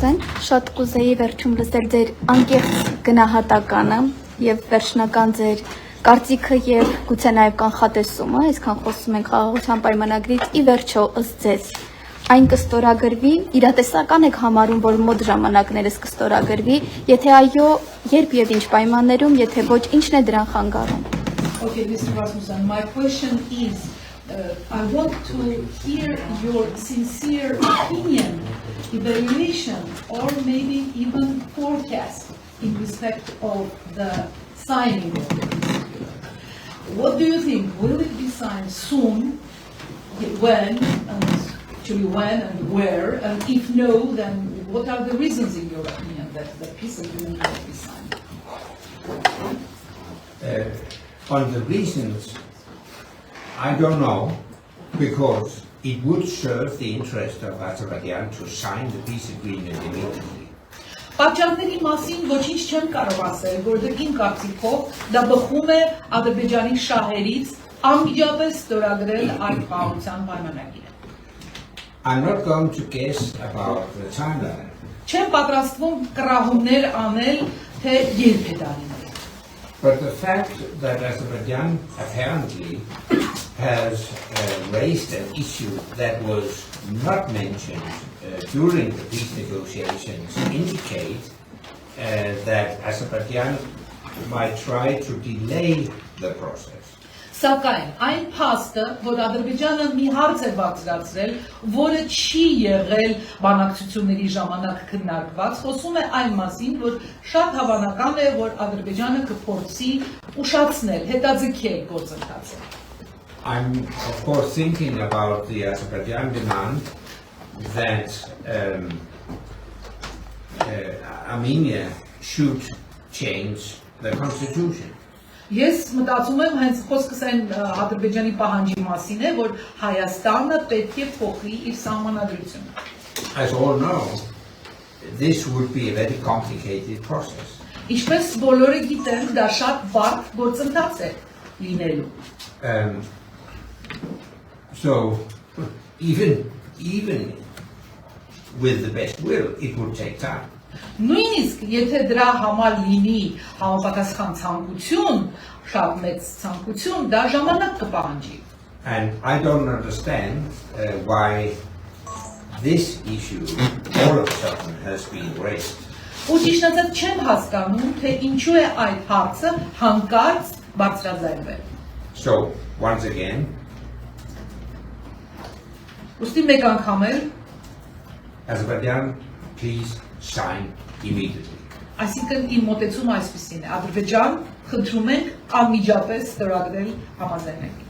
Նազեն, շատ կուզեի վերջում լսել ձեր անկեղծ գնահատականը եւ վերջնական ձեր կարծիքը եւ գուցե նաեւ կանխատեսումը, այսքան խոսում ենք խաղաղության պայմանագրից, ի վերջո ըստ ձեզ այն կստորագրվի, իրատեսական եք համարում, որ մոտ ժամանակներս կստորագրվի, եթե այո, երբ եւ ինչ պայմաններում, եթե ոչ, ինչն է դրան խանգարում։ Okay, Mr. Rasmussen, my question is, I want to hear your sincere opinion, evaluation, or maybe even forecast in respect of the signing of the peace agreement. What do you think? Will it be signed soon? When? Actually, when and where? And if no, then what are the reasons, in your opinion, that the peace agreement will be signed? On the reasons, I don't know, because it would serve the interest of Azerbaijan to sign the peace agreement immediately. Պատճառների մասին ոչինչ չեմ կարող ասել, որովհետև իմ կարծիքով դա բխում է Ադրբեջանի շահերից անմիջապես ստորագրել այդ խաղաղության պայմանագիրը։ I'm not going to guess about the timeline. Չեմ պատրաստվում կռահումներ անել, թե երբ է դա լինելու։ But the fact that Azerbaijan apparently has raised an issue that was not mentioned during the peace negotiations indicate that Azerbaijan might try to delay the process. Սակայն այն փաստը, որ Ադրբեջանը մի հարց է բարձրացրել, որը չի եղել բանակցությունների ժամանակ քննարկված, խոսում է այն մասին, որ շատ հավանական է, որ Ադրբեջանը կփորձի ուշացնել, հետաձգել գործընթացը։ I'm of course thinking about the Azerbaijan demand that Armenia should change the constitution. Ես մտածում եմ հենց խոսքս այն Ադրբեջանի պահանջի մասին է, որ Հայաստանը պետք է փոխի իր սահմանադրությունը։ As all know, this would be a very complicated process. Ինչպես բոլորը գիտեն, դա շատ բարդ գործընթաց է լինելու։ So even with the best will, it would take time. Նույնիսկ եթե դրա համար լինի համապատասխան ցանկություն, շատ մեծ ցանկություն, դա ժամանակ կպահանջի։ And I don't understand why this issue all of a sudden has been raised. Ու ճիշտ ասած չեմ հասկանում, թե ինչու է այդ հարցը հանկարծ բարձրաձայնվել։ So once again, Ուստի մեկ անգամ էլ, Azerbaijan, please sign immediately. այսինքն իմ մոտեցումը այսպեսին է, Ադրբեջան, խնդրում ենք անմիջապես ստորագրել համաձայնագիրը։